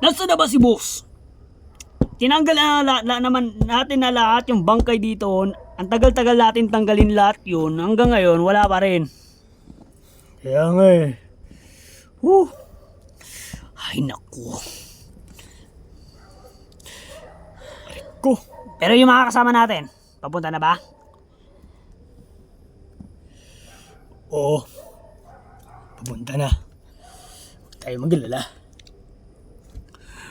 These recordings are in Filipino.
Nasaan na ba si boss? Tinanggal naman natin na lahat yung bangkay dito. Ang tagal-tagal natin tanggalin lahat yun. Hanggang ngayon, wala pa rin. Kaya nga eh. Whew. Ay, naku. Ko. Pero yung mga kasama natin, papunta na ba? Oo. Papunta na. Huwag tayo magalala.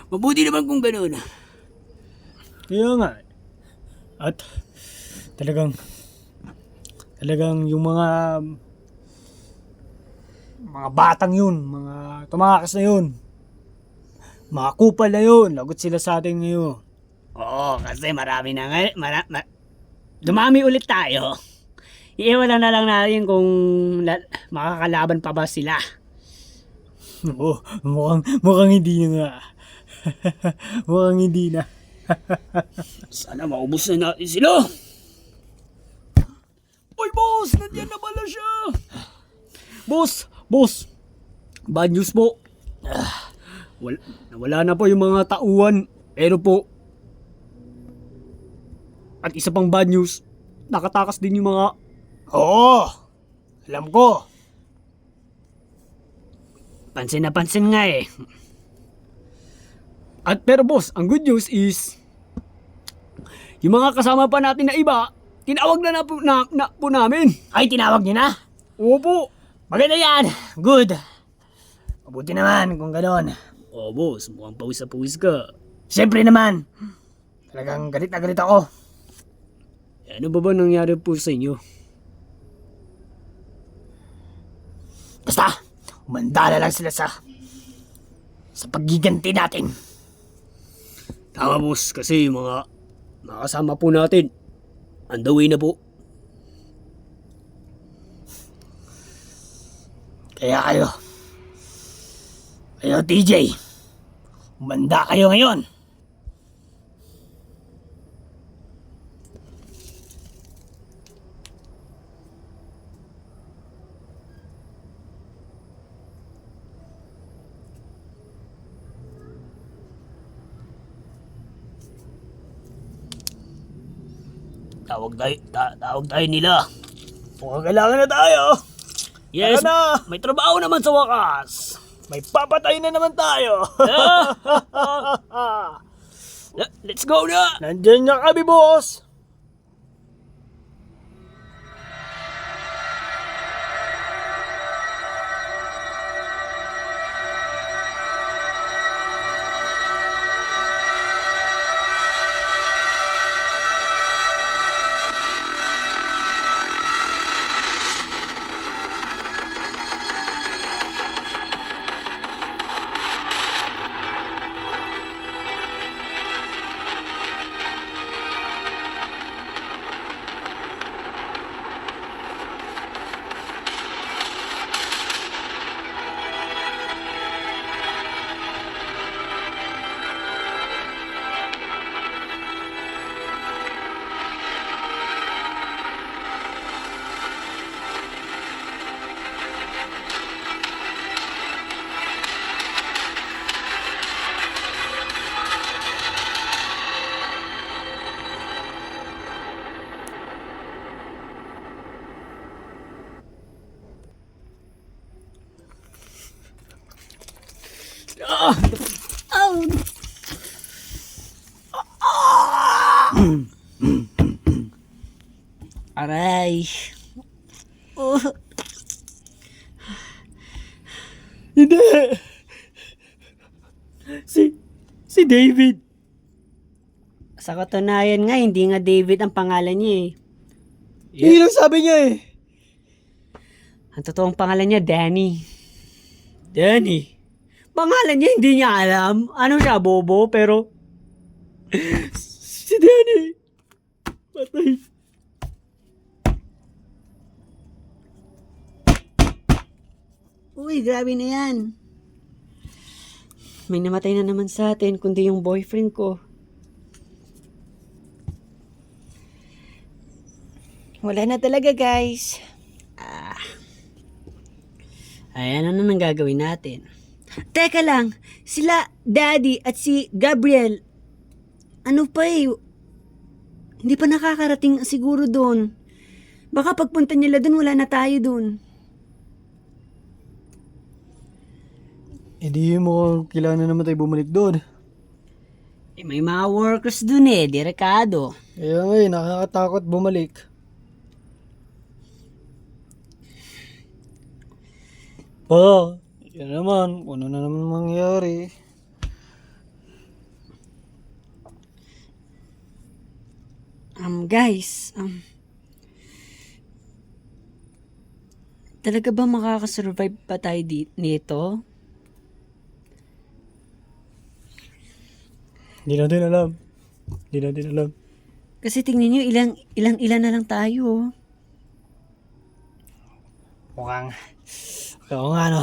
Mabuti naman kung gano'n. Kaya nga. At talagang yung mga batang yun, mga tumakas na yun, mga kupal na yun, lagot sila sa atin ngayon. Oo, kasi marami na nga. Dumami ulit tayo. Iiwanan na lang natin kung makakalaban pa ba sila. Oo, mukhang hindi na nga. Mukhang hindi na. Sana maubos na natin sila. Oy, boss! Nandiyan na pala siya! Boss! Bad news po. Wala na po yung mga tauhan. Pero po, at isa pang bad news, nakatakas din yung mga... Oo! Alam ko! Pansin na pansin nga eh. At pero boss, ang good news is, yung mga kasama pa natin na iba, tinawag na po namin. Ay, tinawag niyo na? Oo po. Maganda yan! Good! Mabuti naman kung gano'n. Oh, boss, mukhang pawis na pawis ka. Siyempre naman. Talagang galit na galit ako. Ano ba nangyari po sa inyo? Basta, umandala lang sila sa paggiganti natin. Tama boss, kasi yung mga kasama po natin, on the way na po. Kaya kayo TJ, umanda kayo ngayon. Tawag tayo nila. Mukhang kailangan na tayo. Yes, Tara na. may trabaho naman sa wakas. May papatay na naman tayo. Let's go na. Nandiyan na kami boss. Aray. Hindi. Si David. Sa katunayan nga, hindi nga David ang pangalan niya eh. Yun ang sabi niya eh. Ang totoong pangalan niya, Danny. Danny. Pangalan niya, hindi niya alam. Ano siya, bobo? Pero, Si Danny. Patay. uy, grabe na yan. May namatay na naman sa atin, kundi yung boyfriend ko. Wala na talaga, guys. Ayan, ano nang gagawin natin? Teka lang, sila Daddy at si Gabriel, ano pa eh, hindi pa nakakarating siguro doon. Baka pagpunta nila doon, wala na tayo doon. Hindi mo kailangan naman tayo bumalik doon. Eh, may mga workers doon eh, delikado. Kaya nga nakakatakot bumalik. Yan naman, ano na naman mangyari. Guys, talaga ba makakasurvive pa tayo nito? Hindi natin alam. Hindi natin alam. Kasi tingnan nyo, ilan na lang tayo. Mukhang... Oo nga, no.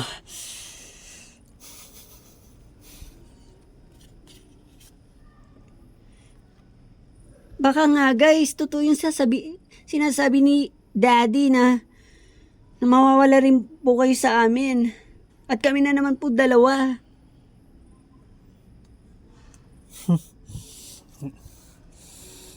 Baka nga guys, totoo yung sinasabi ni Daddy na mawawala rin po kayo sa amin. At kami na naman po dalawa.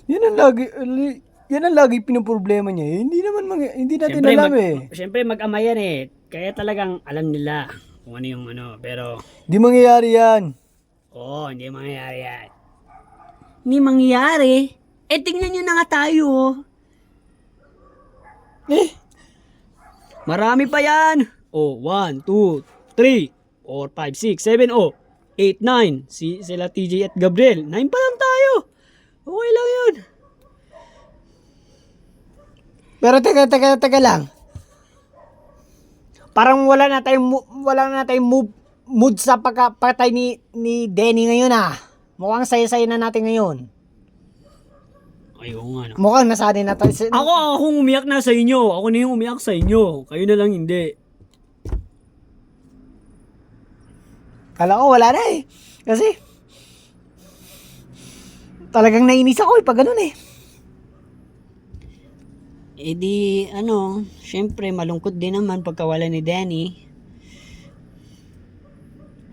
Yan ang lagi pinoproblema niya. Hindi naman hindi natin alam Siyempre mag-ama yan eh. Kaya talagang alam nila kung ano yung ano. Pero, Hindi mangyayari yan. oo, hindi mangyayari yan. Hindi mangyari. Eh tingnan nyo na nga tayo. Marami pa yan. Oh, 1, 2, 3, 4, 5, 6, 7, 8, 9. Sila TJ at Gabriel. 9 pa lang tayo. Okay lang yun. Pero teka lang. Parang wala na tayong mood sa pagkapatay ni Denny ngayon ah. Mukhang saya-saya na natin ngayon. Ayaw nga no. Mukhang nasanay na tayo. Akong umiyak na sa inyo. Ako na yung umiyak sa inyo. Kayo na lang hindi. Kala ko wala na eh. Kasi talagang nainis ako pag ganun eh. Eh di, syempre malungkot din naman pagkawala ni Danny.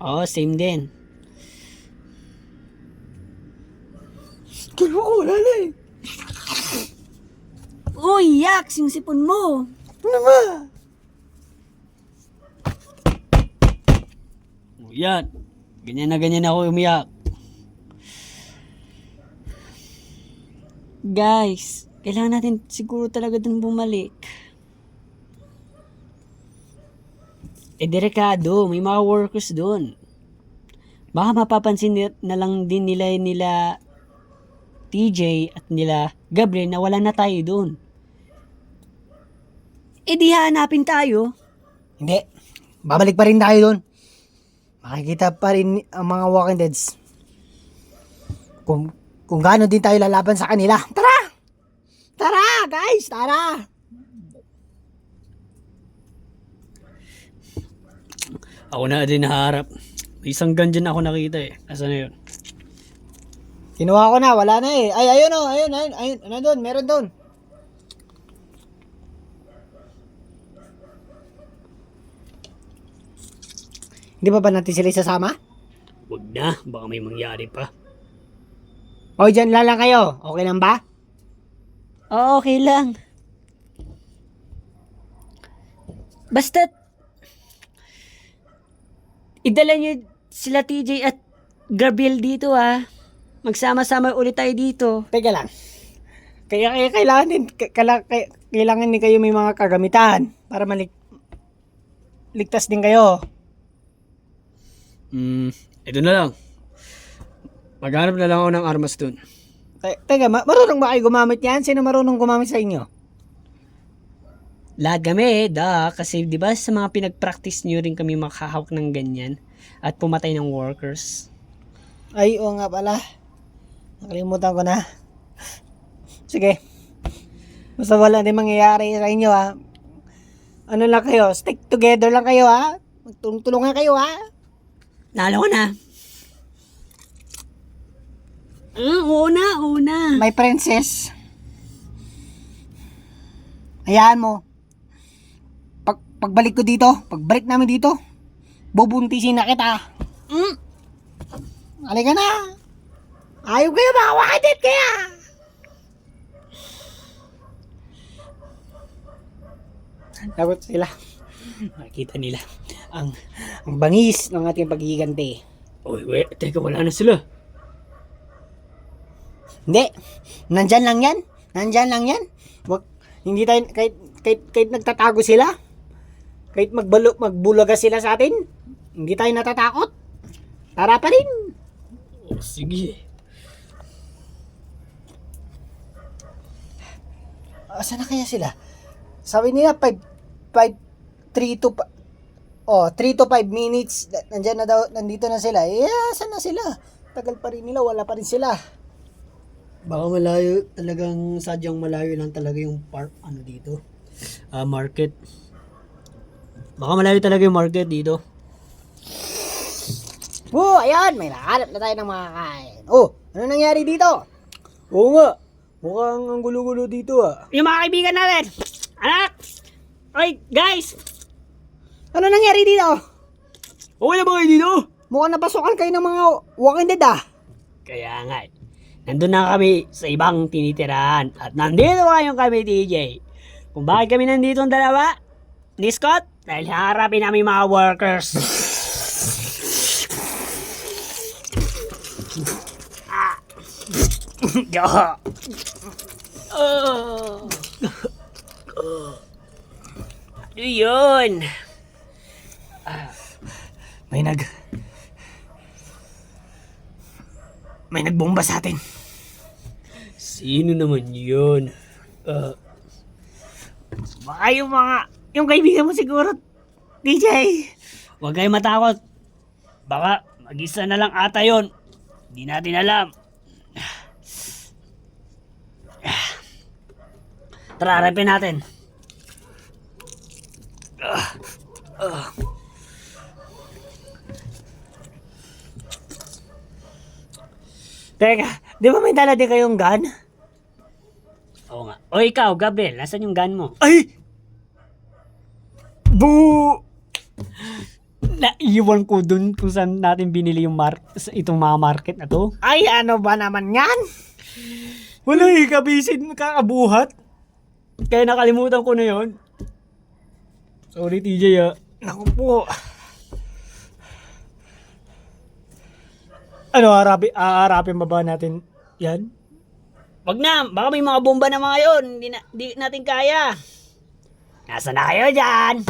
Oo, same din. Kala ko wala na eh. Uy, yak, yung sipon mo. Ano ba? Yan. Ganyan na ako umiyak. Guys, kailangan natin siguro talaga dun bumalik. Eh, delikado. May mga workers dun. Baka mapapansin na lang din nila TJ at nila Gabriel na wala na tayo dun. Eh, di hanapin tayo. Hindi. Babalik pa rin tayo doon. Makikita pa rin ang mga Walking Deads. Kung gaano din tayo lalaban sa kanila. Tara! Tara, guys! Tara! Ako na din naharap. May isang gun dyan ako nakita eh. Asa na yun? Kinuha ko na, wala na eh. Ay, ayun oh, ayun. Ano doon? Meron doon. Hindi ba natin sila isasama? Huwag na. Baka may mangyari pa. O, dyan lang kayo. Okay lang ba? Oo, okay lang. Basta, idala niyo sila TJ at Gabriel dito ah. Magsama-sama ulit tayo dito. Teka lang. Kaya kailangan din kayo may mga kagamitan para ligtas din kayo. Ito na lang. Maghanap na lang ako ng armas dun. Teka, marunong ba kayo gumamit yan? Sino marunong gumamit sa inyo? Lahat kami kasi 'di ba sa mga pinag-practice niyo rin kami makahawak ng ganyan at pumatay ng workers. Ay, oo nga pala. Nakalimutan ko na. Sige. Basta wala din mangyayari sa inyo ha. Ano lang kayo, stick together lang kayo ha. Magtulungan kayo ha. Nalo ko na. Una. My princess. Hayaan mo. Pagbalik ko dito, pagbalik namin dito, bubuntisin na kita. Halika na. Ayaw kayo, baka wakadit kaya. Dapat sila. Makikita nila ang bangis ng ating paghihiganti. Oy, wait, teka, wala na sila. Hindi. Nandyan lang yan. Nandyan lang yan. Wag, hindi tayo, kahit nagtatago sila, kahit magbulaga sila sa atin, hindi tayo natatakot. Tara pa rin. Oh, sige. Saan na kaya sila? Sabi nila 3 to 5 minutes nandiyan na daw, nandito na sila. Saan na sila? Tagal pa rin nila, wala pa rin sila. Baka malayo, talagang sadyang malayo lang talaga yung dito. Market. Baka malayo talaga yung market dito. Ayan, may nakalap na tayo ng makakain. Ano nangyari dito? Oo nga. Mukhang ang gulo-gulo dito Yung mga kaibigan natin. Anak! Oy, guys! Ano nangyari dito? Okay na ba kayo dito? Mukhang napasukan kayo ng mga Walking Dead Kaya nga, nandun na kami sa ibang tinitirahan. At nandito ngayon kami, TJ. Kung bakit kami nandito ang dalawa, ni Scott, dahil haharapin namin mga workers. Ano yun? May nagbomba sa atin. Sino naman yun? Baka yung kaibigan mo siguro, DJ. Huwag kayong matakot. Baka mag-isa na lang ata yun. Hindi natin alam. Tara, harapin natin. Teka, di ba may dala din kayong gun? Oo nga. O ikaw, Gabriel, nasan yung gun mo? Ay! Naiwan ko dun kung saan natin binili yung itong mga market na to. Ay, ano ba naman yan? Wala kabisin, kakabuhat. Kaya nakalimutan ko na yon. Sorry, TJ Naku po. Ano, aarapin ba natin yan? Wag na, baka may mga bomba na mga yun. Di natin kaya. Nasaan na kayo dyan?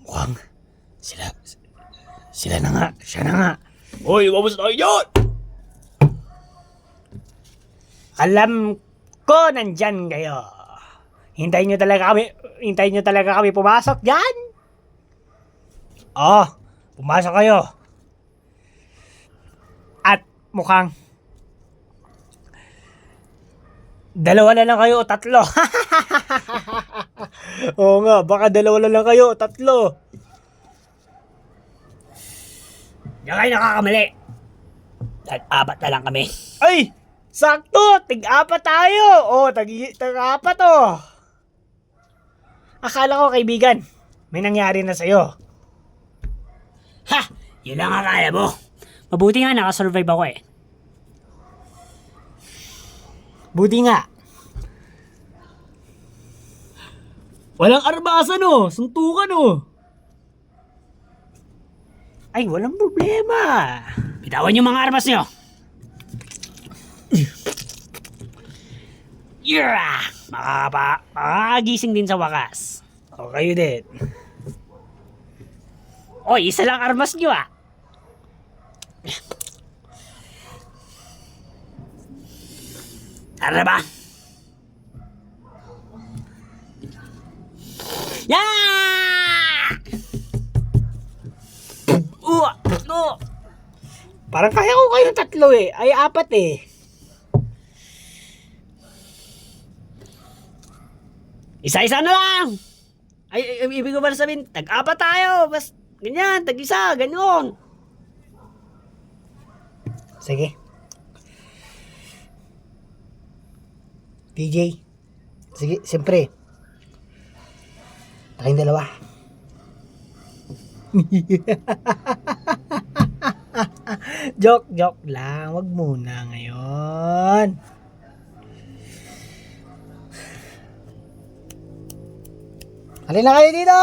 Mukhang sila na nga, siya na nga. Hoy, wabas tayo dyan! Alam ko nandyan kayo. Hintayin nyo talaga kami pumasok dyan. Pumasok kayo. At mukhang dalawa na lang kayo o tatlo. Oo nga, baka dalawa na lang kayo, tatlo. Diyan kayo nakakamali. Dahil 4 na lang kami. Ay! Sakto! Tig-apat tayo! Tig-apat Akala ko, kaibigan, may nangyari na sa'yo. Ha! Yun lang akala mo. Mabuti nga nakasurvive ako eh. Buti nga. Walang arbasan suntukan Ay, walang problema. Bitawan yung mga armas nyo. Yeah! Makakagising din sa wakas. O, kayo din. Oy, isa lang armas nyo Tara ba? Yeah! No! Parang kaya ko kayong tatlo Ay, 4 Isa-isa na lang! Ay, ibig ko ba sabihin, tag-4 tayo, bas, ganyan, tag-1, ganyan. Sige. DJ. Sige, siyempre. Tayong dalawa. Joke lang. Wag muna ngayon. Halina kayo dito.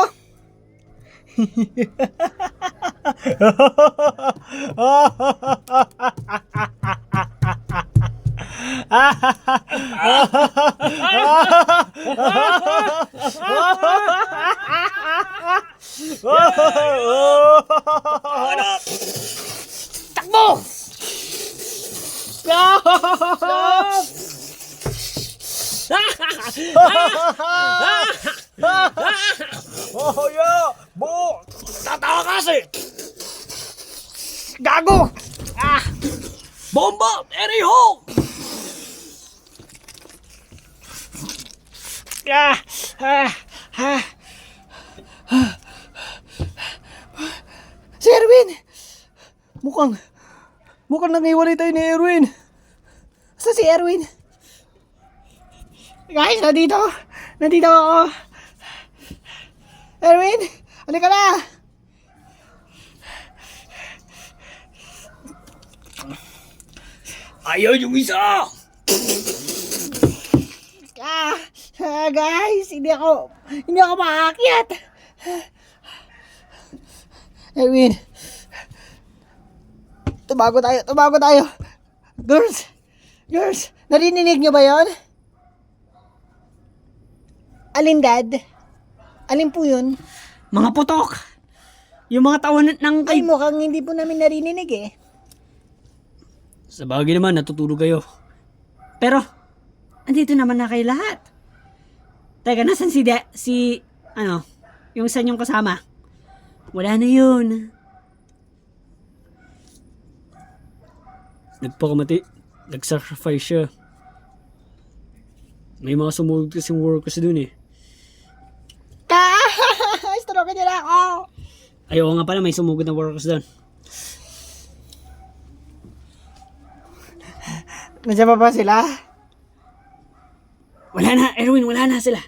Takbo! Oh, yo! Bu! Tatawa kasi! Gago! Bomba! Eriho! Ah! Ah! Ah! Si Erwin! Mukhang nangiwalay tayo ni Erwin. Saan si Erwin? Guys, nandito ako. Erwin, halika na. Ayaw yung isa! Guys, hindi ako makaakyat. Erwin, tumago tayo. Girls, narinig nyo ba yon? Alin, Dad? Alin po yun? Mga putok! Yung mga tawanan ng Ay, mukhang hindi po namin narinig eh. Sa bagay naman, natutulog kayo. Pero, andito naman na kayo lahat. Teka, nasan yung isa niyong kasama? Wala na yun. Nagpakamati. Nag-sacrifice siya. May mga sumugod kasing workers dun eh. Stroke nila ako. Ayaw nga pala, may sumugod na workers dun. Nandiyan pa ba sila? Wala na, Erwin, wala na sila.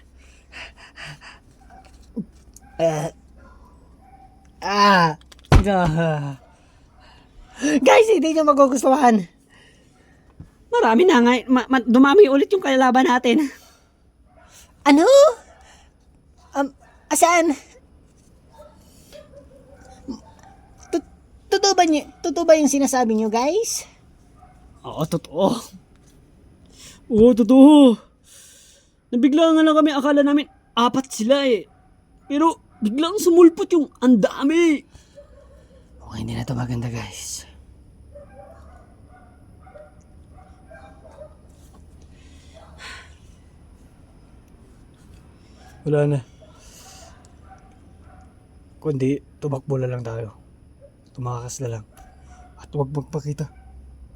Guys, hindi nyo magugustuhan. Marami na nga, dumami ulit yung kalaban natin. Ano? Asaan? Totoo ba yung sinasabi nyo, guys? Oo, totoo. Oo, totoo. Nabigla nga lang kami, akala namin 4 sila eh. Pero biglang sumulpot yung ang dami. Okay, hindi na to maganda, guys. Wala na. Kundi, tumakbo na lang tayo. Tumakas na lang. At huwag magpakita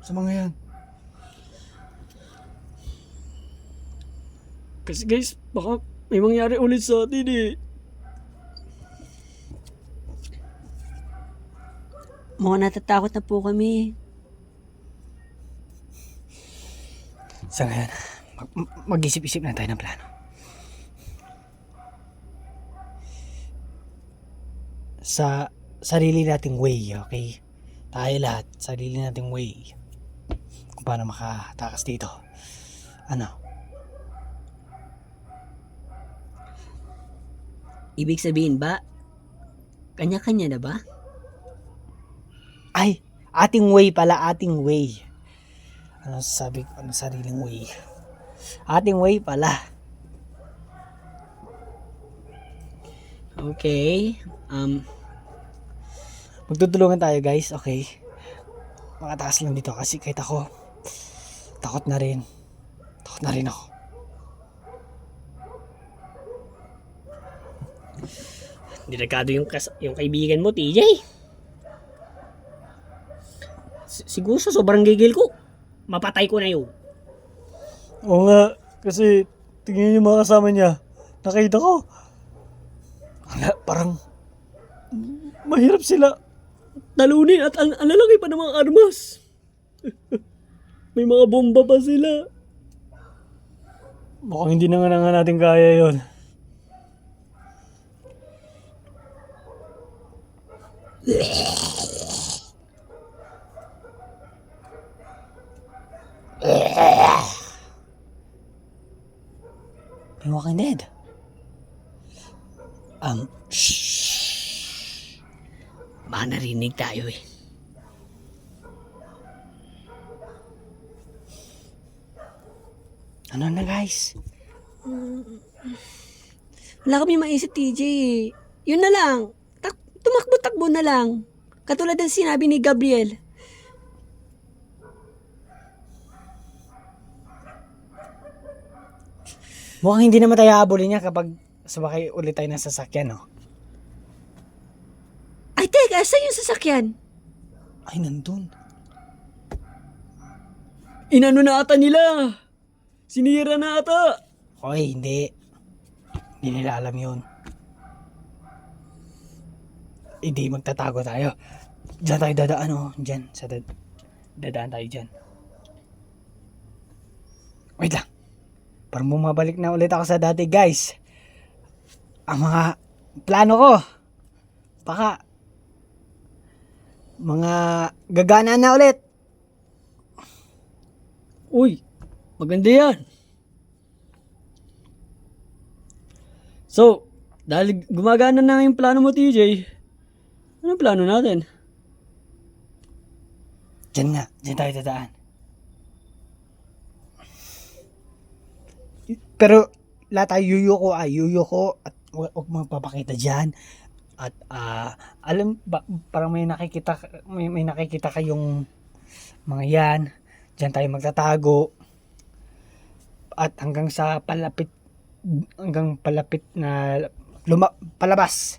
sa mga yan. Kasi guys, baka may mangyari ulit sa atin eh. Mga natatakot na po kami. Sa ngayon, mag-isip-isip na tayo ng plano. Sa sarili nating way, okay? Tayo lahat, sarili nating way. Kung paano makatakas dito. Ano? Ibig sabihin ba, kanya-kanya na ba? Ay, ating way pala, ating way. Ano sabi ko, ano sariling way? Ating way pala. Okay. Magtutulungan tayo, guys, okay? Makataas lang dito kasi kahit ako, takot na rin. Takot na rin ako. Delikado yung kaibigan mo, TJ. Siguro sa sobrang gigil ko, mapatay ko na yun. Oo nga, kasi tingin yung mga kasama niya. Nakita ko. Parang mahirap sila. Talunin at ang lalaki pa ng mga armas. May mga bomba pa sila. Mukhang hindi na nga natin kaya yon. May Walking Dead. Baka narinig tayo eh. Ano na guys? Wala kami maisip, TJ. Yun na lang. Tumakbo-takbo na lang. Katulad ng sinabi ni Gabriel. Mukhang hindi naman tayo habulin niya kapag sumakay ulit tayo ng sasakyan, no? Ay, teka, saan yung sasakyan? Ay, nandun. Inano na ata nila. Sinira na ata. Hoy, hindi. Hindi nila alam yun. Hindi, magtatago tayo. Diyan tayo dadaan, oh. Diyan, dadaan tayo dyan. Wait lang. Parang bumabalik na ulit ako sa dati, guys. Ang mga plano ko, baka mga gagana na ulit. Uy, maganda yan. So, dahil gumagana na yung plano mo, TJ, anong plano natin? Diyan nga, diyan tayo dadaan. Pero lahat tayo yuyuko at huwag magpapakita diyan. At alam ba, parang may nakikita kayong mga yan. Diyan tayo magtatago. At hanggang palapit na palabas.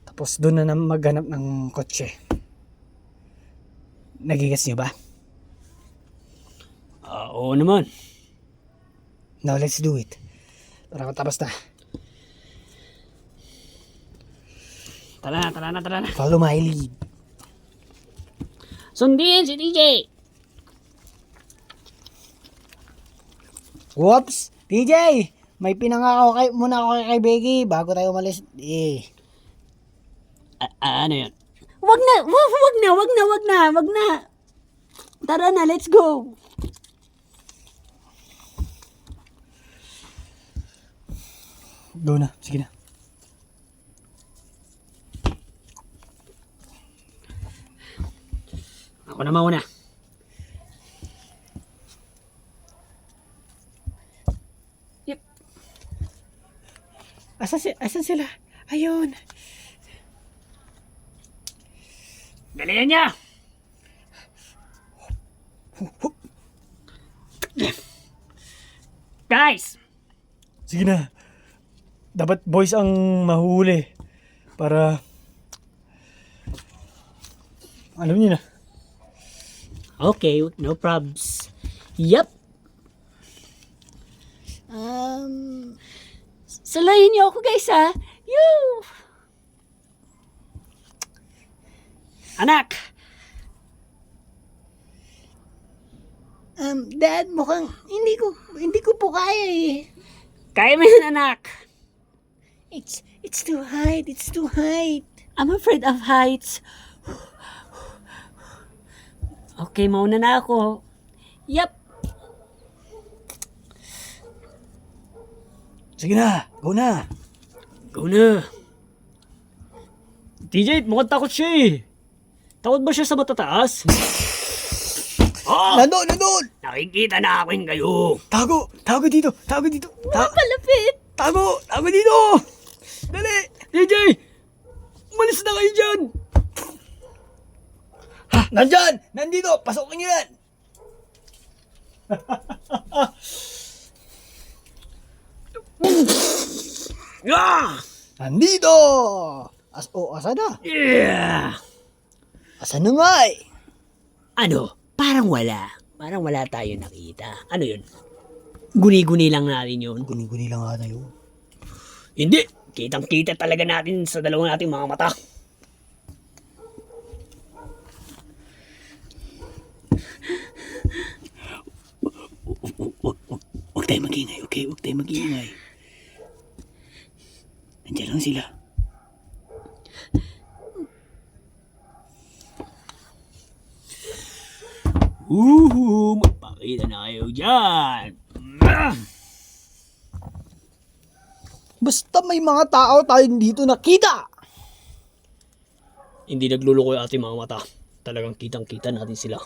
Tapos doon na maghanap ng kotse. Nagigas niyo ba? Oo naman. Now let's do it. Para matapos na. Tara na. Follow my lead. Sundin si TJ. Whoops! TJ! May pinangako muna ako kay Becky bago tayo umalis. Ano yun? Wag na. Tara na, let's go. Go na. Sige na. Ako na mauna. Asan sila? Ayun. Dalihan niya. Guys! Sige na. Dapat boys ang mahuli. Para alam niyo na. Okay, no probs. Yup. Salayin niyo ako guys ha. Anak! Dad, mukhang hindi ko po kaya eh. Kaya mo yun, anak. It's too high. I'm afraid of heights. Okay, mauna na ako. Yup. Sige na. Go na. Go na. TJ, mukhang takot siya eh. Takot ba siya sa matataas? Oh! Nandun! Nakikita na akin kayo. Tago dito. Palapit. Tago dito. Dali. TJ! Umalis na kayo dyan! Nandito. Pasokin niyo yan. Ah! Nandito. Asa na? Yeah! Asa na nga eh? Ano? Parang wala. Parang wala tayo nakita. Ano yun? Guni-guni lang natin yun. Guni-guni lang ata yun. Hindi. Kitang-kita talaga natin sa dalawang nating mga mata. Huwag tayo mag-ingay, okay? Huwag tayo mag-ingay. Nandiyan lang sila. Magpakita na kayo dyan. Basta may mga tao tayong dito nakita. Hindi nagluluko yung ating mga mata. Talagang kitang-kita natin sila.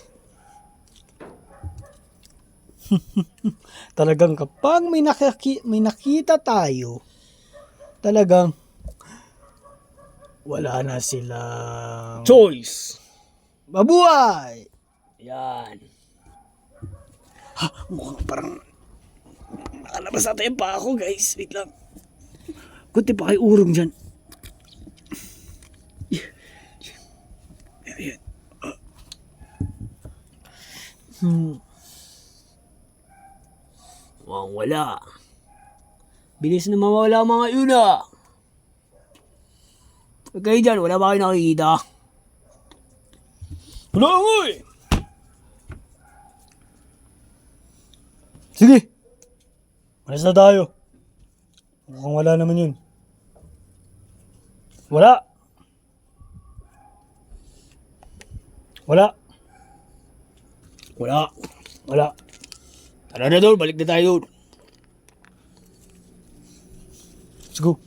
Talagang kapag may nakita tayo, talagang wala na silang Choice! mabuhay. Yan. Mukhang parang nakalabas natin yung pa ako, guys. Wait lang. Kunti pa kay urong dyan. Ayan. Mukhang wala. Bilis na mawala ang mga yun ah. Okay dyan, wala ba kayo nakikita? Wala nga eh. Sige. Malas na tayo. Mukhang wala naman yun. Wala. Wala. Wala. Wala. Tara na doon, balik na tayo doon. Let's go.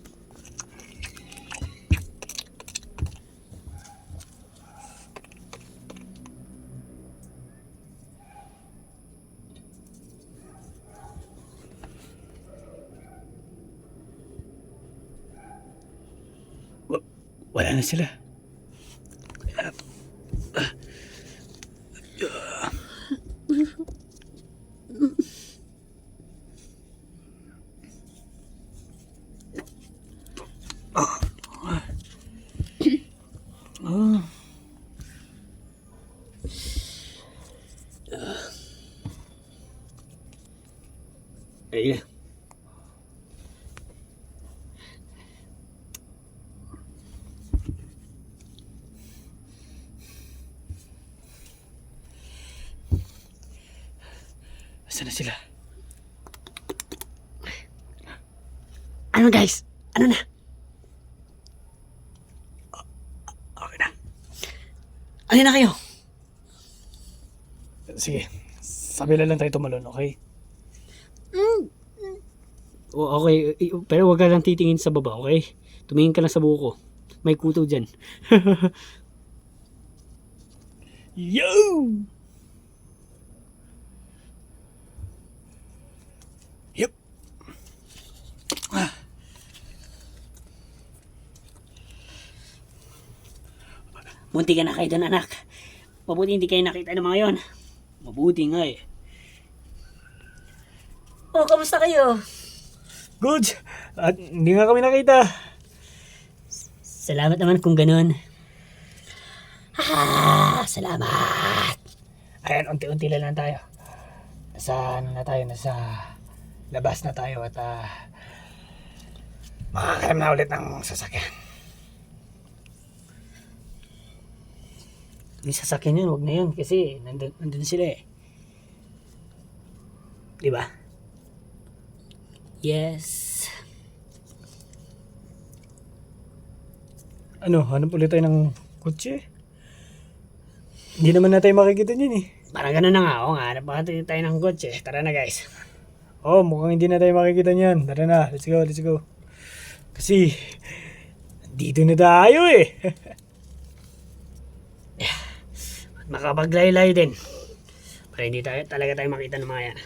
Wala na sila. Ayun. Saan na sila? Ano guys? Ano na? Okay na. Ano na kayo? Sige. Sabi lang tayo tumalon, okay? O, okay, pero wag ka lang titingin sa baba, okay? Tumingin ka lang sa buko. May kuto dyan. Yo! Yep. Munti ka na kayo doon anak. Mabuti hindi kayo nakita ng mga yon. Mabuti nga eh. Oh, kamusta kayo? Good. At hindi nga kami nakita. Salamat naman kung ganun. Salamat. Ayan, unti-unti lang tayo. Nasa ano na tayo, nasa labas na tayo at makakalam na ulit ng sasakyan. Yung sasakyan yun, wag na yun. Kasi nandun sila eh. Diba? Yes. Ano, hanap ulit tayo ng kotse? Hindi naman na tayo makikita niyan eh. Parang ganun na nga. Oo nga, napakatid tayo ng kotse. Tara na guys. Oh, mukhang hindi na tayo makikita niyan. Tara na, let's go, let's go. Kasi, dito na tayo eh. Makapaglaylay din. Para hindi talaga tayo makita ng mga yan.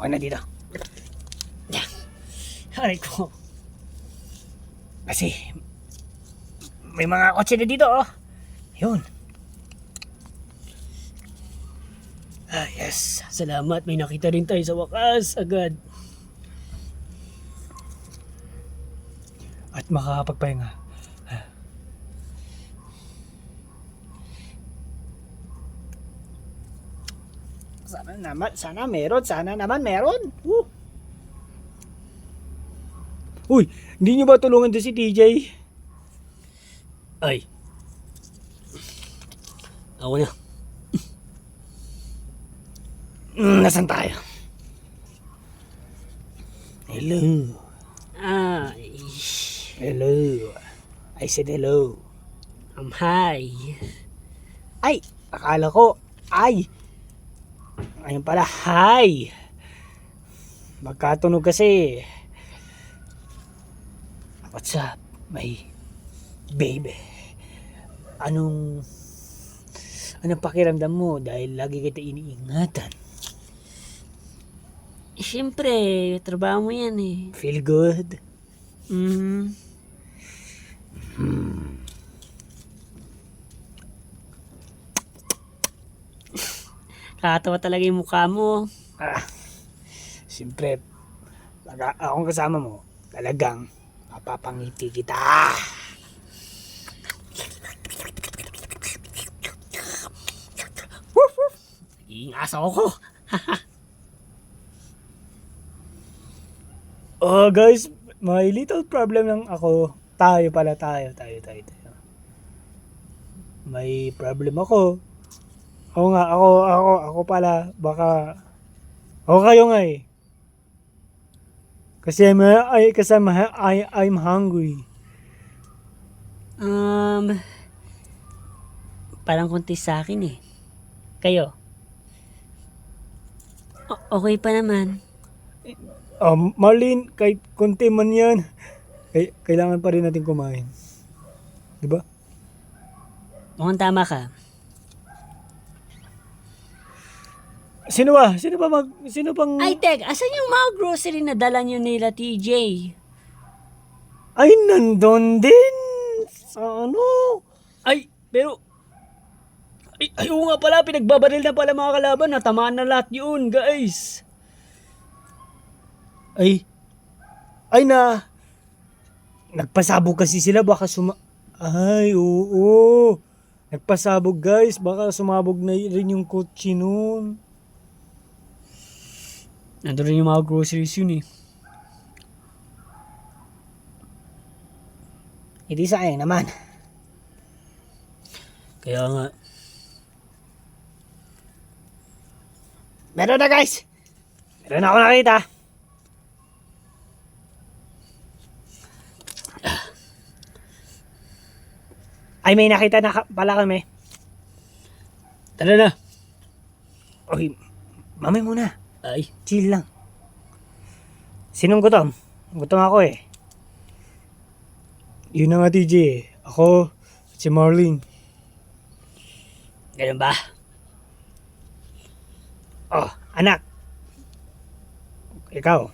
Okay na dito. Aray ko. Kasi, may mga kotse na dito oh. Yun. Yes. Salamat. May nakita rin tayo sa wakas. Agad. At makakapagpahinga. Sana naman meron. Uy, hindi nyo ba tulungan din si TJ? Ay. Ako na. Nasaan tayo? Hello. Ay, Hello. I said hello. hi. Ay, akala ko. Ay. Ayun pala, hi. Magkatunog kasi. What's up, my baby? Anong pakiramdam mo dahil lagi kita iniingatan? Siyempre, trabaho mo yan eh. Feel good? Mm. Kakatawa talaga yung mukha mo. Ah, siyempre, pag akong kasama mo, talagang mapapangiti kita. Naging aso ko. Oh guys, may little problem lang ako. Tayo. May problem ako. Ako pala. Baka, ako kayo nga eh. Kasi I'm hungry. Parang konti sa akin eh. Kayo? Okay pa naman. Marlene, kahit konti man yan, kailangan pa rin natin kumain. Diba? Mukhang tama ka. Sino ba? Sino pang... Ay, tek, asan yung mga grocery na dala nyo nila, TJ? Ay, nandun din! Sa ano? Ay, pero... Ay, oo nga pala, pinagbabaril na pala mga kalaban. Natamaan na lahat yun, guys. Ay, nagpasabog kasi sila, baka Ay, oo. Nagpasabog guys, baka sumabog na rin yung kotse nun. Nandun rin yung mga groceries yun eh. Hindi sayang naman. Kaya nga. Meron na guys. Meron ako nakita. Ay, may nakita na pala kami. Tara na. Okay, mamay muna. Ay, Chill lang. Sinong gutom? Gutom ako eh. Yun na nga TJ eh. Ako, si Marlene. ganun ba? Oh, anak. Ikaw.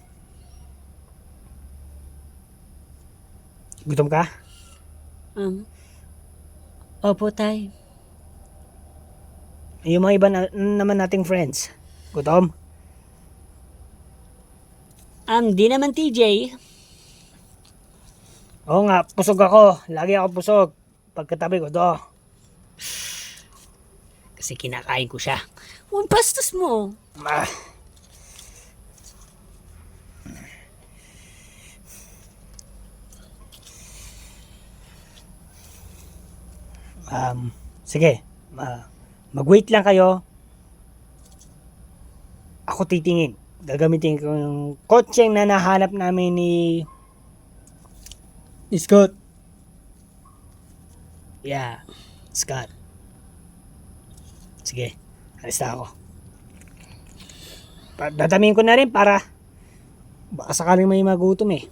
Gutom ka? Opo, tay. Yung mga iba naman nating friends. Gutom? Di naman, TJ. Oo nga, pusog ako. Lagi ako pusog. Pagkatabi ko to. Kasi kinakain ko siya. Huwag bastos mo. Ah. Sige. Mag-wait lang kayo. Ako titingin. Gagamitin ko yung kotseng na nahanap namin ni Scott. Yeah, Scott. Sige, alis na ako. Dadamin ko na rin para baka sakaling may magutom eh.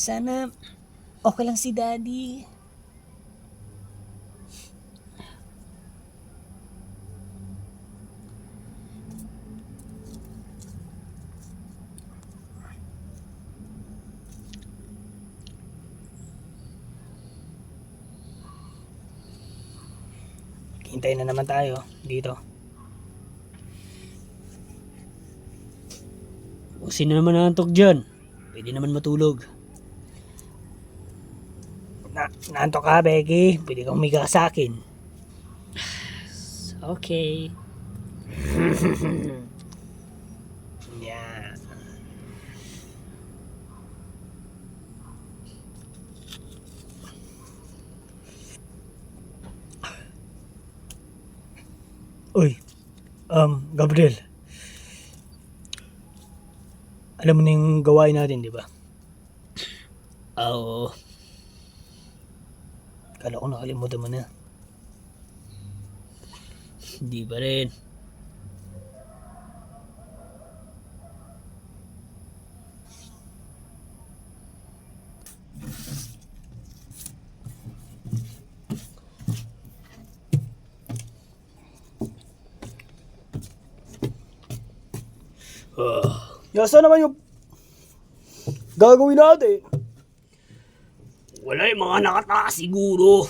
Sana okay lang si Daddy. Hintayin na naman tayo dito. O sino naman nantok dyan? Pwede naman matulog. Naantok ka, Becky. Pwede kang umiga sa akin. Okay. Yeah. Uy, Gabriel. Alam mo na yung gawain natin, di ba? Oo. Kala ko nakalimutan mo na. Hindi pa rin. Yasa naman yung gagawin natin. Wala yung mga nakatakas siguro.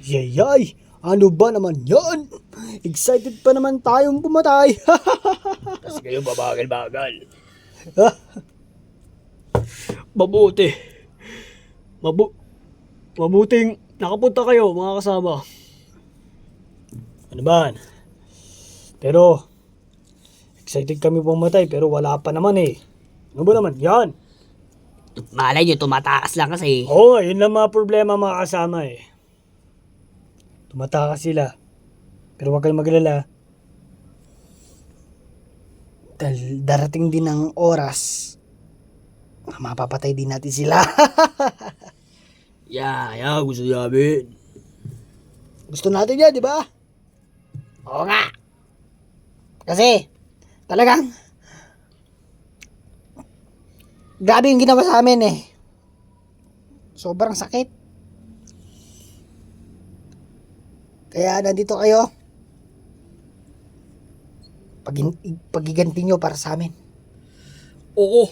Yayay, ano ba naman yan? Excited pa naman tayong pumatay. Kasi kayo babagal-bagal. Mabuti. Mabuting nakapunta kayo mga kasama. Ano ba? Pero, excited kami pumatay pero wala pa naman eh. Ano ba naman yan? Malay nyo, tumatakas lang kasi. Oo, yun lang mga problema mga kasama eh. Tumatakas sila. Pero huwag kayong maglala. Dahil darating din ang oras na mapapatay din natin sila. Gusto namin. Gusto natin yan, di ba? Oo nga. Kasi, talagang, grabe yung ginawa sa amin eh. Sobrang sakit. Kaya nandito kayo. Pagiganti nyo para sa amin. Oo.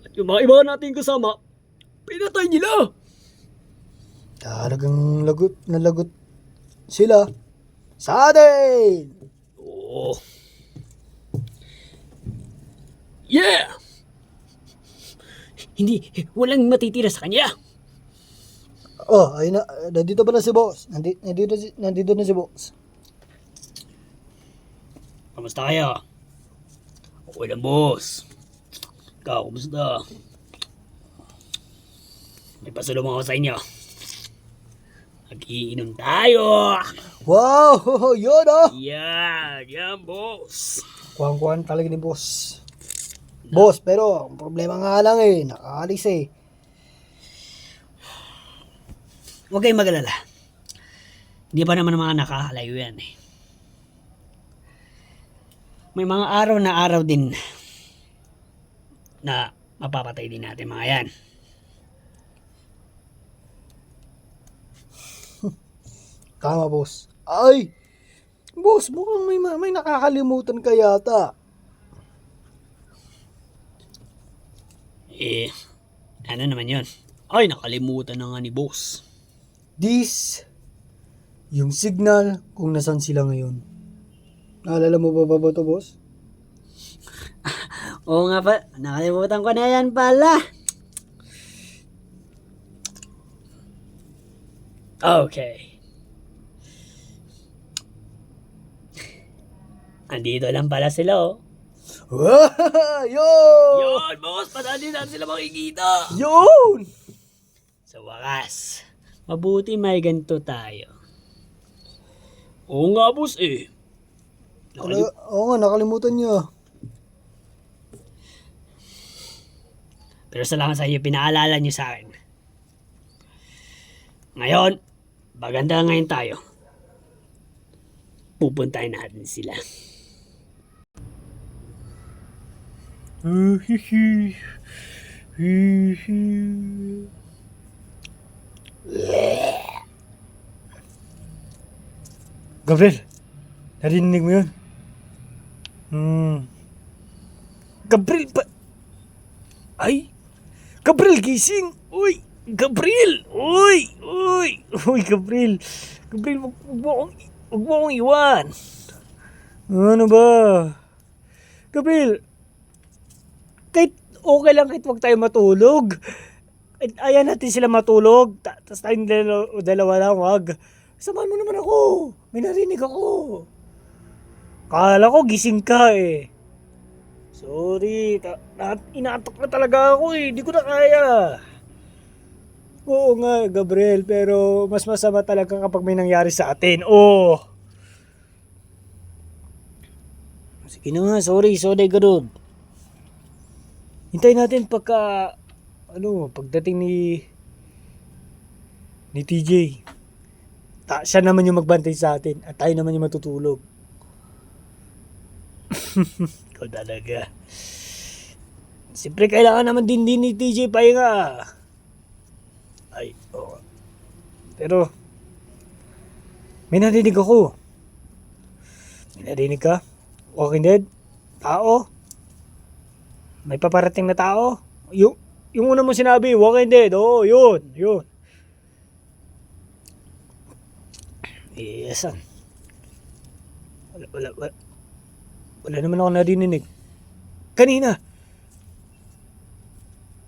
At yung mga iba nating kasama, pinatay nila. Talagang lagot na lagot sila sa atin. Oo. Yeah! Hindi, walang matitira sa kanya. Oh, ayun na. Nandito ba na si boss? Nandito na si boss. Kamusta kayo? Okay lang, boss. Ikaw, kamusta? May pasulong ako sa inyo. Mag-iinom tayo. Wow! Yun oh! Yan, boss. Kuhan-kuhan talaga ni boss. Boss, pero ang problema nga lang eh. Nakaalis eh. Huwag kayong mag-alala. Hindi pa naman mga nakakalayo yan eh. May mga araw din na mapapatay din natin mga yan. Tama, boss. Ay! Boss, mukhang may nakakalimutan ka yata. Ano naman yun? Ay, nakalimutan na nga ni boss. This, yung signal kung nasan sila ngayon. Naalala mo ba to, boss? Oo nga pa, nakalimutan ko na yan pala. Okay. Andito lang pala sila oh. Yun! Yun, boss, padali natin sila makikita. Yun! Sa wakas, mabuti may ganito tayo. Oo nga, boss eh. Oo nga, nakalimutan niyo. Pero salamat sa iyo, pinaalala niyo sa akin. Ngayon, maganda ngayon tayo. Pupuntahin natin sila. Gabriel, narinig mo yun? Gabriel pa... Ay! Gabriel, gising! Uy! Gabriel! Uy! Gabriel! Gabriel, wag mo akong iwan! Ano ba? Gabriel, kahit okay lang kahit wag tayo matulog. Ayan natin sila matulog. Tapos tayong dalawa lang, wag. Samahan mo naman ako. May narinig ako. Kala ko gising ka eh. Sorry. Inaantok na talaga ako eh. Di ko na kaya. Oo nga, Gabriel, pero mas masama talaga kapag may nangyari sa atin. Oh. Sige na nga, sorry ka doon. Hintayin natin pagdating ni TJ. Siya naman yung magbantay sa atin at tayo naman yung matutulog. Ikaw talaga. Siyempre kailangan naman din ni TJ pahinga. Ay, oo. Pero, may narinig ako. May narinig ka? Walking Dead? Tao? May paparating na tao? Yung una mo sinabi, Walking Dead. Oo, yun. Saan? Wala naman ako narinig. Kanina.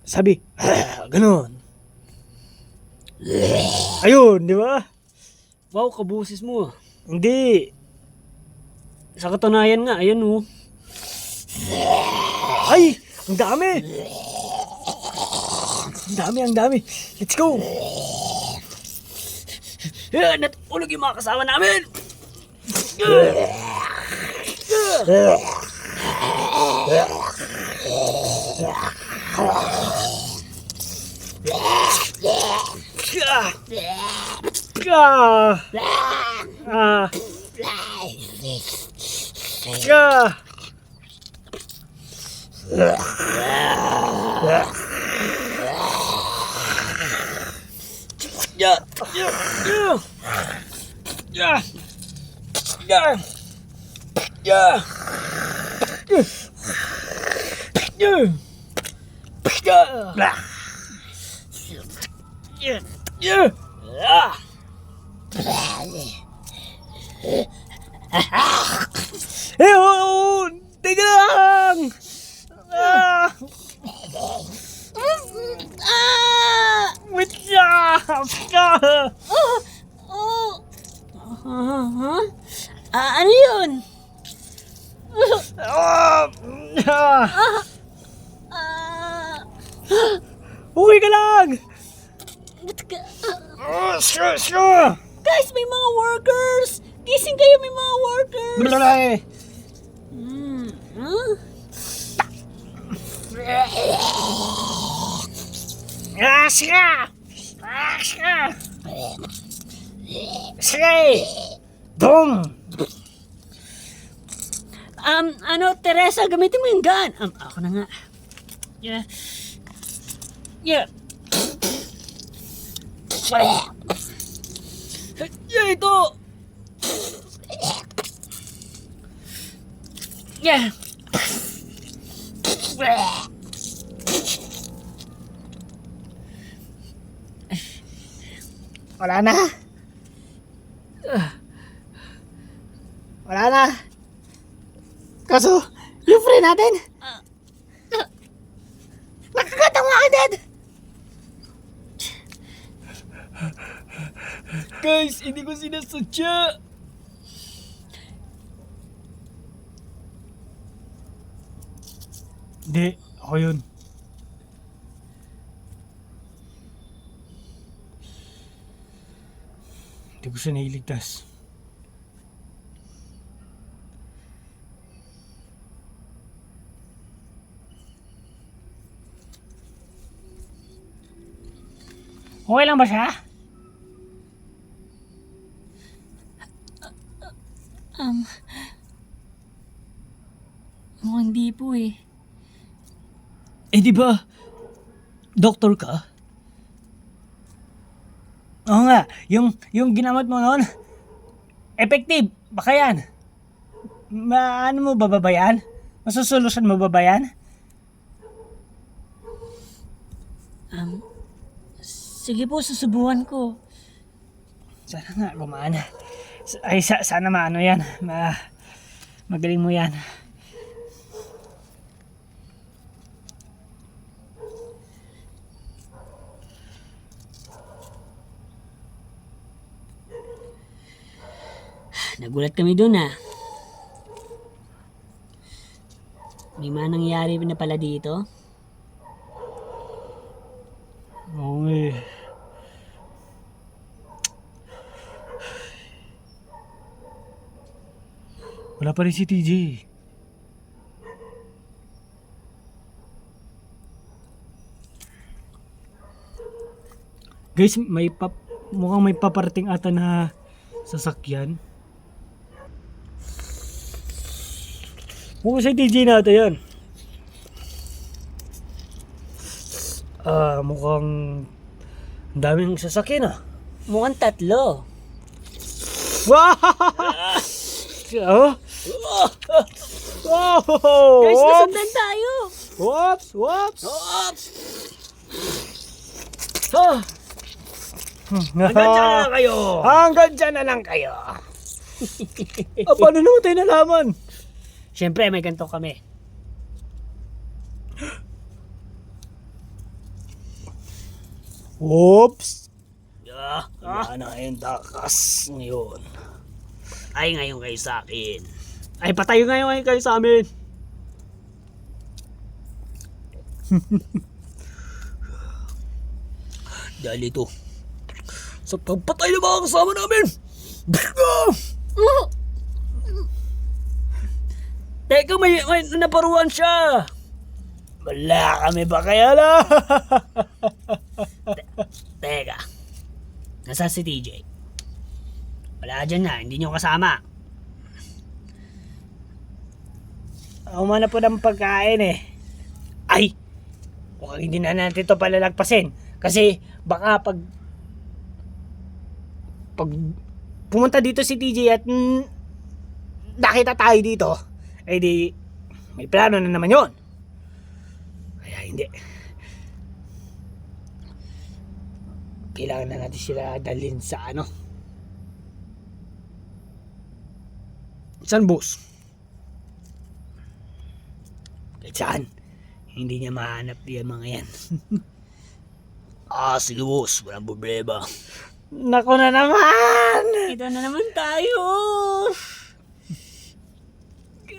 Sabi, ganun. Ayun, di ba? Wow, kabusis mo. Hindi. Sa katunayan nga, ayan oh. Ay, ang dami. Ang dami. Let's go. Natulog yung mga kasama namin! Teka lang! Wait lang! Ano yun? Uwi ka lang! Guys, may mga workers! Gising kayo, may mga workers! Huh? Boom! Teresa, gamitin mo yung gun. Ako na nga. Yeah. Ito! Yeah. Wala na. Kaso, yung friend natin, nakagat ang Walking Dead. Guys, hindi ko sinasadya! Hindi, ako yun. Hindi ko siya nailigtas. Okay lang ba siya? Hindi po eh. Di ba? Doktor ka? Oo nga, yung ginamot mo noon, effective, baka yan. Ano mo ba yan? Masusolusyon mo ba yan? Sige po, susubukan ko. Sana nga gumana. Sana maano yan. Magaling mo yan. Nagulat kami dun May mga nangyari na pala dito. Oo eh. Wala pa rin si TJ. Guys, mukhang may paparating ata na sasakyan. Mukhang si TJ na ata yan. Mukhang ang daming sasakyan ah. Mukhang 3. Wow! Oh! Wow! Guys, nasundan tayo. Whoops! Whoops! Oops! Ah! Hanggang dyan na lang kayo. Hanggang dyan na lang kayo. Paano naman tayo nalaman? Siyempre, may ganito kami. Whoops! Wala na yung dakas ngayon. Ay, ngayon kayo sa akin. Ay, patayo ngayon kayo sa amin. Dahil ito, sa pagpatay ng mga kasama namin. Teka, may naparuan siya. Wala kami ba kaya na? Teka, nasa si TJ? Wala dyan na, hindi nyo kasama. Umana po ng pagkain eh. Ay! Mukhang hindi na natin ito palalagpasin. Kasi baka pag pumunta dito si TJ at nakita tayo dito, eh di may plano na naman yon. Kaya hindi. Kailangan na natin sila dalhin sa ano. Saan, boss? Kahit saan. Hindi niya mahanap yung mga yan. Sige boss, walang problema. Nako na naman! Ito na naman tayo.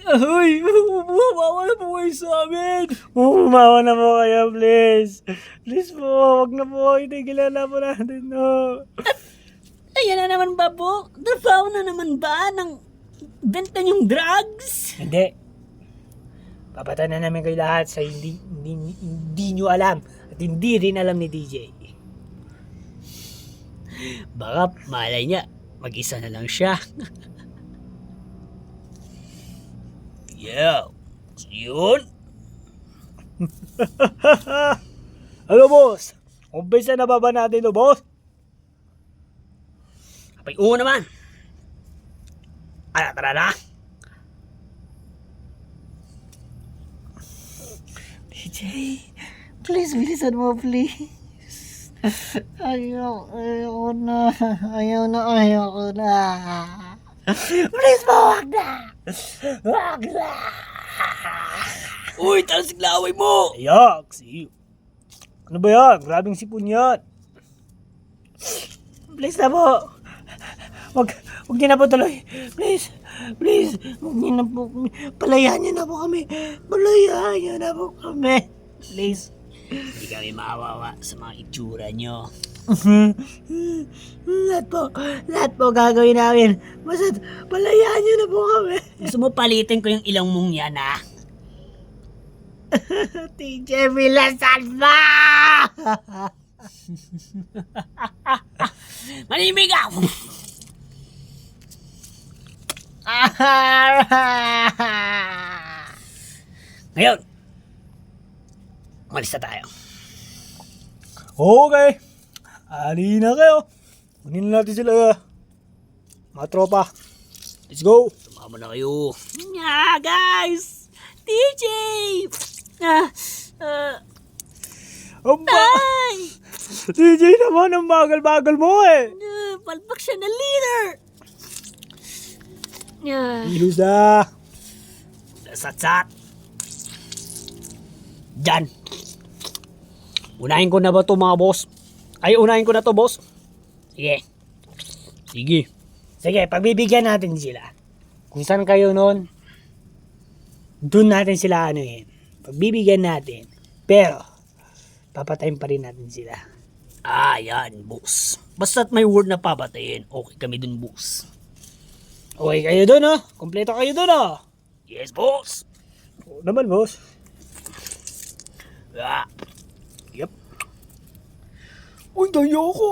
Ay, bumawa na po kayo sa amin. Bumawa na po kayo, please. Please po, wag na po. Itigilan na po natin, no. Ayan na naman ba po? Trabaho na naman ba ng benta niyong drugs? Hindi. Papatay na namin kayo lahat sa hindi nyo alam at hindi rin alam ni DJ. Baka malay niya, mag-isa na lang siya. Yeah, yun. Hello, boss. Umpisa na ba natin ito, boss? Kapag oo naman. Tara na. DJ, please, bilisan mo, please. Ayaw na. Please po, wag na. Wag na. Uy, talasig laway mo. Ayak, see you. Ano ba yan? Grabing sipon yan. Please na po. Wag niyo na po tuloy. Please. Wag niyo na po. Palayahan niyo na po kami. Palayahan niyo na po kami. Please. Hindi kami maawawa sa mga itsura nyo. Lahat po gagawin namin. Basta palayahan niyo na po kami. Gusto mo palitin ko yung ilong mong yan, ha? TJ, bilasan ba? Manimig ako! Ngayon, umalis na tayo. Okay. Ali na kayo. Kunin na natin sila. Mga tropa. Let's go. Tumama na kayo. Yeah, guys! TJ! Ay! TJ naman, ang bagal-bagal mo eh. Palpak siya na leader! Ilusa. Satsat! Diyan! Unahin ko na ba to mga boss? Ay, unahin ko na to, boss. Sige. Sige. Sige, pagbibigyan natin sila. Kung saan kayo noon, doon natin sila anuhin. Pagbibigyan natin. Pero, papatayin pa rin natin sila. Yan, boss. Basta't may word na papatayin, okay kami dun, boss. Okay kayo dun, ha? Kompleto kayo dun, ha? Yes, boss. Oo naman, boss. Ah, Yep. Uy, tayo ako.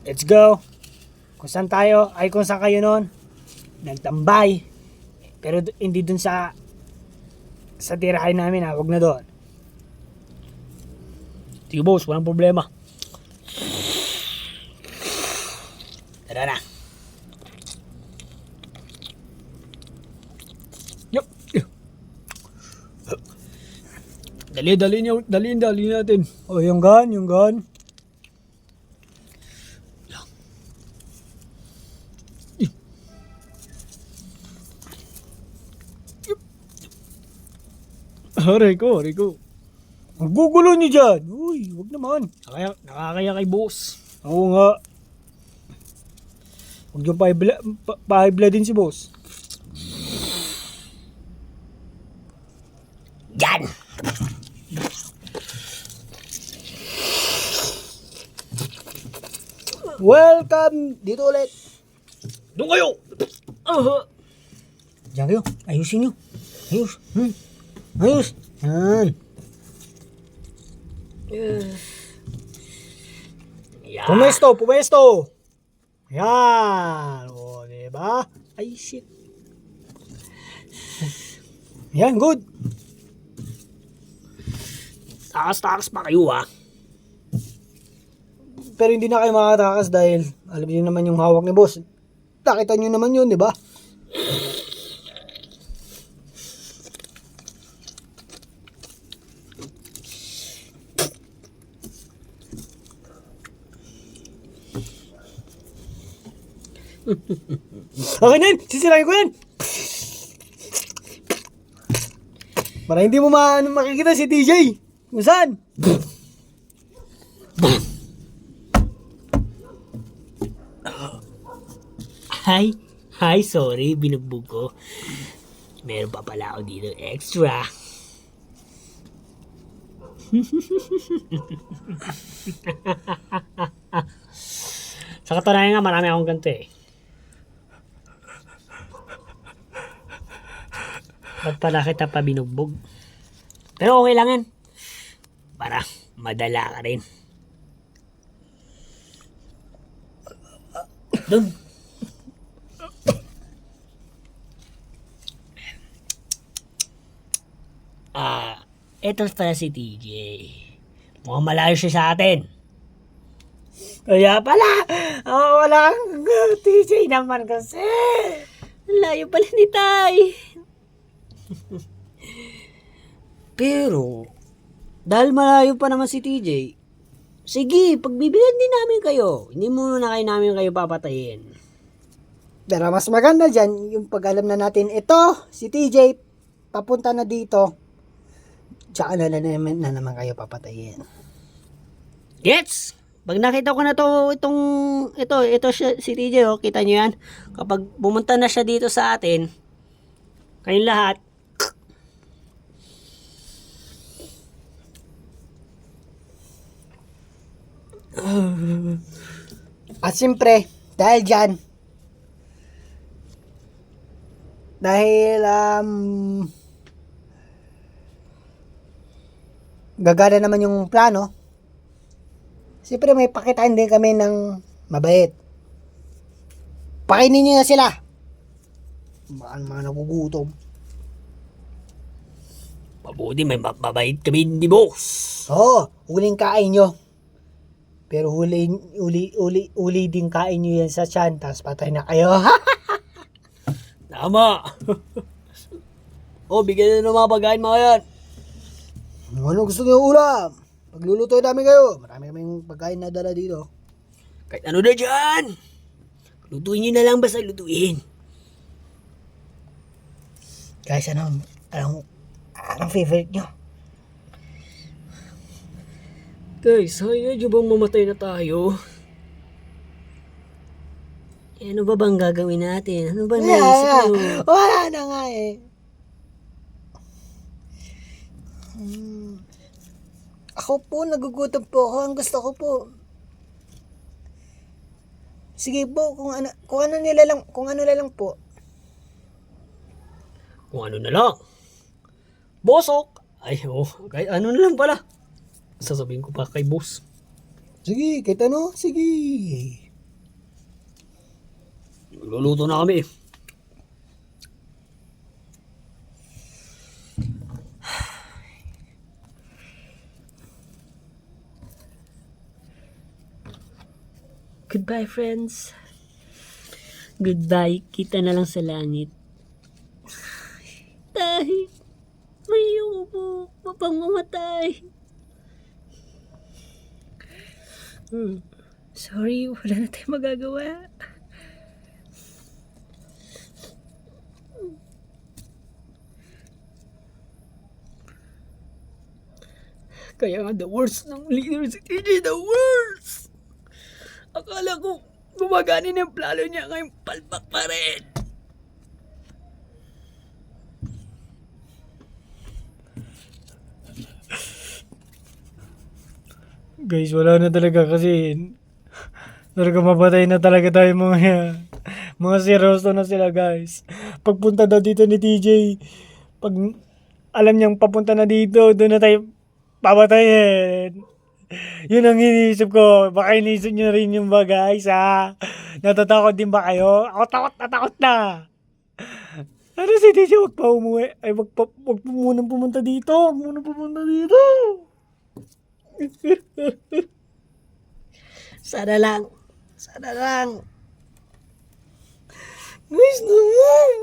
Let's go. Kung saan tayo, ay kung saan kayo noon, nagtambay. Pero hindi dun sa tirahay namin, ha? Huwag na doon. sige, boss. Walang problema. Tara na. Yup. Dali natin. Oh, yung gun. Aray ko. Ang gugulo niyo dyan. Uy, wag naman. Nakakaya kay boss. Oo nga. Huwag yung pahibla din si boss. Yan! Welcome dito ulit. Doon kayo! Diyan kayo. Ayusin nyo. Ayos. Ayos. Yan. Yan. Pumesto. Yan. O, diba? Ay, shit. Yan, good. Takas pa kayo ah. Pero hindi na kayo makatakas dahil alam niyo naman yung hawak ni boss. Nakita niyo naman yun, di ba? Okay na yun! Sisirain ko yan! Para hindi mo makikita si TJ. Kung saan? Hi, sorry, binugbog ko. Meron pa pala ako dito extra. Sa katunayan nga, marami akong ganito eh. Ba't pala kita pa binugbog? Pero okay lang yan. Para madala ka rin. Doon. Eto pala si TJ. Mukhang malayo siya sa atin. Kaya pala, wala kang TJ naman kasi. Layo pala ni Tay. Pero, dahil malayo pa naman si TJ, sige, pagbibigyan din namin kayo. Hindi muna kayo namin kayo papatayin. Pero mas maganda dyan, yung pag alam na natin, ito, si TJ, papunta na dito. Tsaka na naman kayo papatayin. Gets? Pag nakita ko na ito siya, si TJ, oh, kita nyo yan? Kapag pumunta na siya dito sa atin, kayong lahat, At siyempre, dahil dyan, gagana naman yung plano, siyempre may pakitain din kami ng mabait. Pakainin nyo na sila. Baka mga nagugutom. mabuti may mabait kami ni boss. Oo, huling kain nyo. Pero uli din kain nyo yan sa tiyan, tapos patay na kayo. Tama. Bigyan na ng mga pagkain mga yan. Ano gusto nyo ulam? Pagluluto namin kayo. Marami kaming pagkain na dala dito. Kahit ano na dyan. Lutuin nyo na lang, basta lutuin. Guys, anong favorite nyo? Guys, ayaw nyo bang mamatay na tayo? Ano ba bang gagawin natin? Ano ba naisip nyo? Wala na nga eh. Ako po, nagugutom po ako. Ang gusto ko po, Sige po, kung ano nila lang, kung ano na lang po. Kung ano na lang. Bosok! Ay, oh, kahit ano na lang pala. Sasabihin ko pa kay boss. Sige, kahit ano, sige. Luluto na kami eh. Goodbye, friends. Goodbye. Kita na lang sa langit. Tay, may po. Mapang mamatay. Sorry, wala na tayong magagawa. Kaya nga the worst ng leader si TJ, the worst! Akala ko gumaganin yung plano niya, ngayon palpak pa rin. Guys, wala na talaga kasi talaga mapatay na talaga tayo mga seryoso na sila guys. Pagpunta daw dito ni TJ, pag alam niyang papunta na dito, doon na tayo papatayin. Yun ang iniisip ko. Baka iniisip niyo rin yung ba guys ha? Natatakot din ba kayo? Ako takot na. Ano si TJ, wag pa umuwi. Ay, wag pa munang pumunta dito. Wag munang pumunta dito. Sana lang. Sana lang. Guys naman.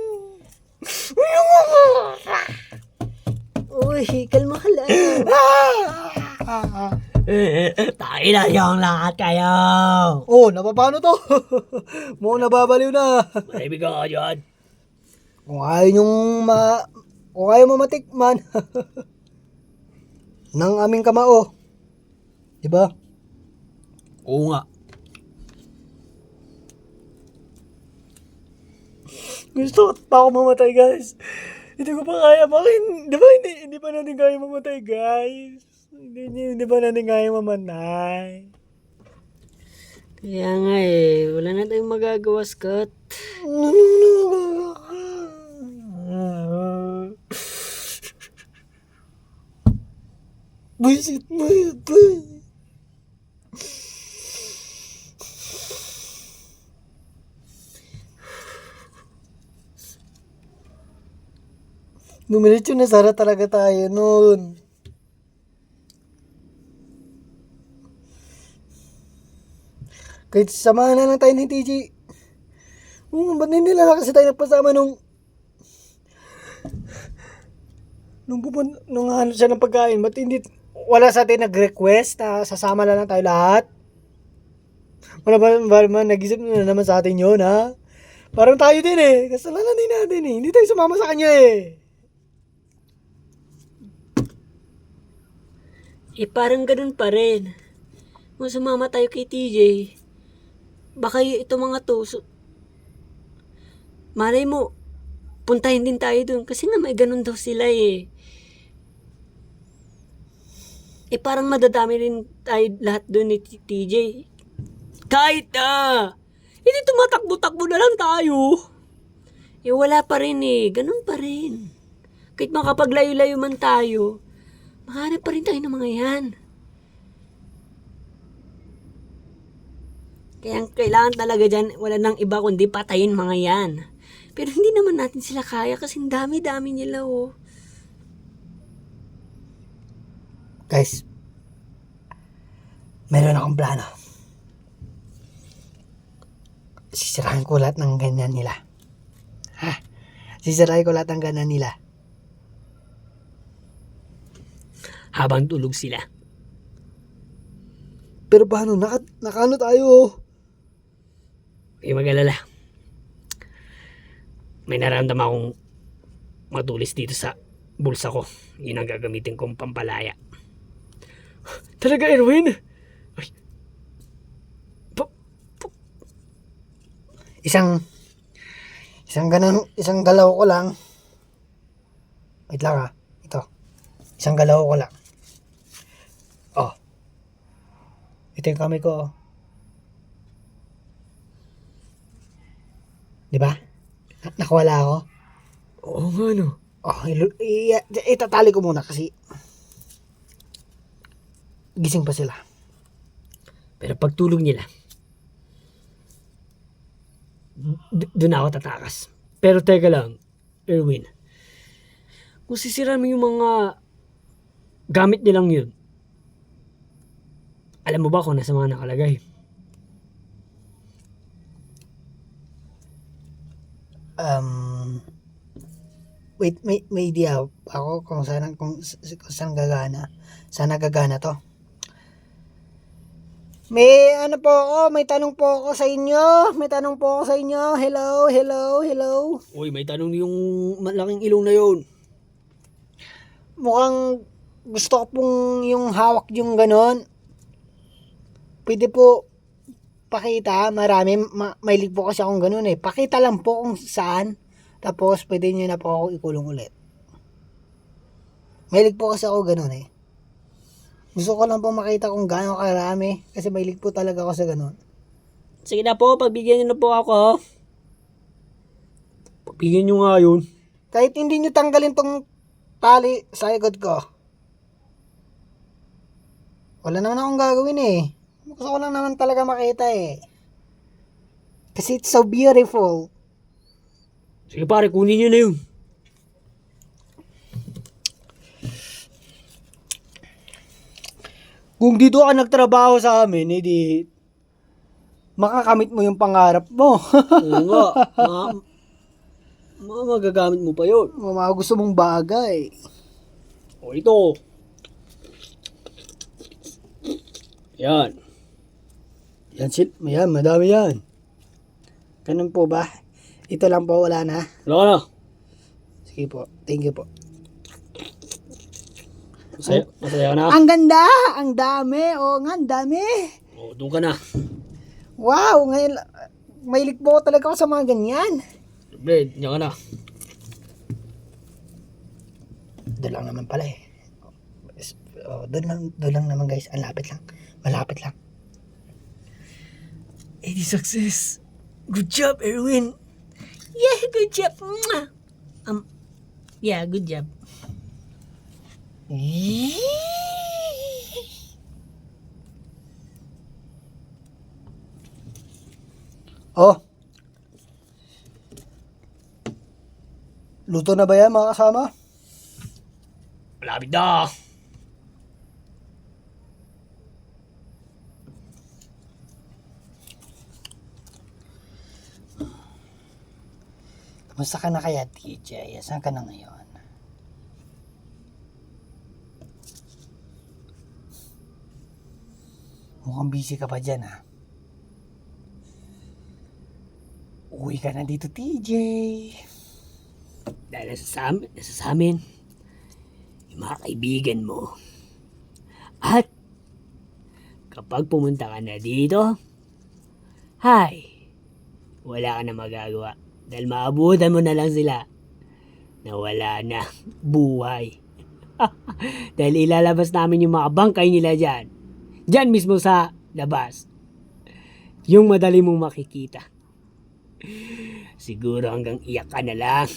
Uy, kalma ka lang. Tayo na yung lahat kayo. Oh, napapano to? Mukhang nababaliw na. Mahibig ka dyan. Kung ayaw mo matikman ng aming kamao. Diba? Oo nga. Gusto pa ako mamatay, guys. Hindi ko pa kaya. Bakit? Di ba hindi pa natin kaya mamatay, guys? Hindi pa natin kaya mamatay. Kaya nga eh, wala na tayong magagawa, Scott. Buisit mo yun, boy. Dumiretso na sana talaga tayo nun. Kahit samahan na lang tayo ni TJ. Ba't hindi na lang kasi tayo nagpasama nung hanap siya ng pagkain. Ba't hindi wala sa atin nag-request na sasama na lang tayo lahat? Wala ba nag-isip na naman sa atin yun, ha? Parang tayo din eh. Kasalanan din natin eh. Hindi tayo sumama sa kanya eh. Eh parang ganun pa rin. Kung sumama tayo kay TJ, baka ito mga to, malay mo, puntahin din tayo dun. Kasi nga may ganun daw sila eh. Eh parang madadami rin tayo lahat dun ni TJ. Kahit hindi tumatakbo-takbo na lang tayo. Eh wala pa rin eh, ganun pa rin. Kahit makapaglayo-layo man tayo, makahanap pa rin tayo ng mga yan. Kaya ang kailangan talaga dyan, wala nang iba kundi patayin mga yan. Pero hindi naman natin sila kaya kasi dami-dami nila oh. Guys, meron akong plano. Sisirahin ko lahat ng ganyan nila. Ha? Sisirahin ko lahat ng ganyan nila. Habang tulog sila. Pero paano? Nakaano tayo? Huwag mag-alala. May naramdaman akong matulis dito sa bulsa ko. Yun ang gagamitin kong pampalaya. Talaga, Erwin? Ay. Isang galaw ko lang. Wait lang ha. Ito. Isang galaw ko lang. Oh. Ito yung kamay ko. Di ba? Nakawala ako. Oo nga no. Oh, itatali ko muna kasi gising pa sila. Pero pagtulog nila, doon ako tatakas. Pero teka lang, Erwin. Kung sisira mo yung mga gamit nilang yun, alam mo ba kung nasa mga nakalagay? Wait, may idea ako kung saan gagana. Saan gagana to? May ano po ako, may tanong po ako sa inyo. May tanong po ako sa inyo. Hello, hello, hello. Uy, may tanong yung malaking ilong na yun. Mukhang gusto ko pong yung hawak yung ganon. Pwede po pakita, marami, mailig po kasi akong ganon eh. Pakita lang po kung saan. Tapos pwede nyo na po ako ikulong ulit. Mailig po kasi ako ganon eh. Gusto ko lang po makita kung gaano karami. Kasi mailig po talaga ako sa ganon. Sige na po, pagbigyan niyo na po ako. Pagbigyan niyo nga yun. Kahit hindi nyo tanggalin tong tali sa likod ko. Wala naman akong gagawin eh. Gusto ko lang naman talaga makita eh. Kasi it's so beautiful. Sige pare, kunin niyo na yun. Kung dito ka nagtrabaho sa amin, edi makakamit mo yung pangarap mo. Oo nga. Magagamit mo pa yun. Mga gusto mong bagay. O ito. Yan. Yan, madami yan. Ganun po ba? Ito lang po, wala na. Wala na. Sige po, thank you po. Masaya ka na. Ang ganda! Ang dami! Oo nga, ang dami! O, doon ka na. Wow! Ngayon, mahilig po talaga ako sa mga ganyan. Blade, yan ka na. Doon lang naman pala eh. Doon lang naman guys. Ang lapit lang. Malapit lang. 80 success. Good job, Erwin. Yeah, good job. Mwah. Yeah, good job. Oh. Luto na ba yan mga kasama? Malapit na. Kamusta ka na kaya, TJ? Saan ka na ngayon? Mukhang busy ka pa dyan, ha? Uwi ka na dito, TJ. Dahil nasa sa amin, yung mga kaibigan mo. At, kapag pumunta ka na dito, wala ka na magagawa. Dahil maabutan mo na lang sila na wala na buhay. Dahil ilalabas namin yung mga bangkay nila dyan. Dyan mismo sa labas. Yung madali mong makikita. Siguro hanggang iyak ka na lang.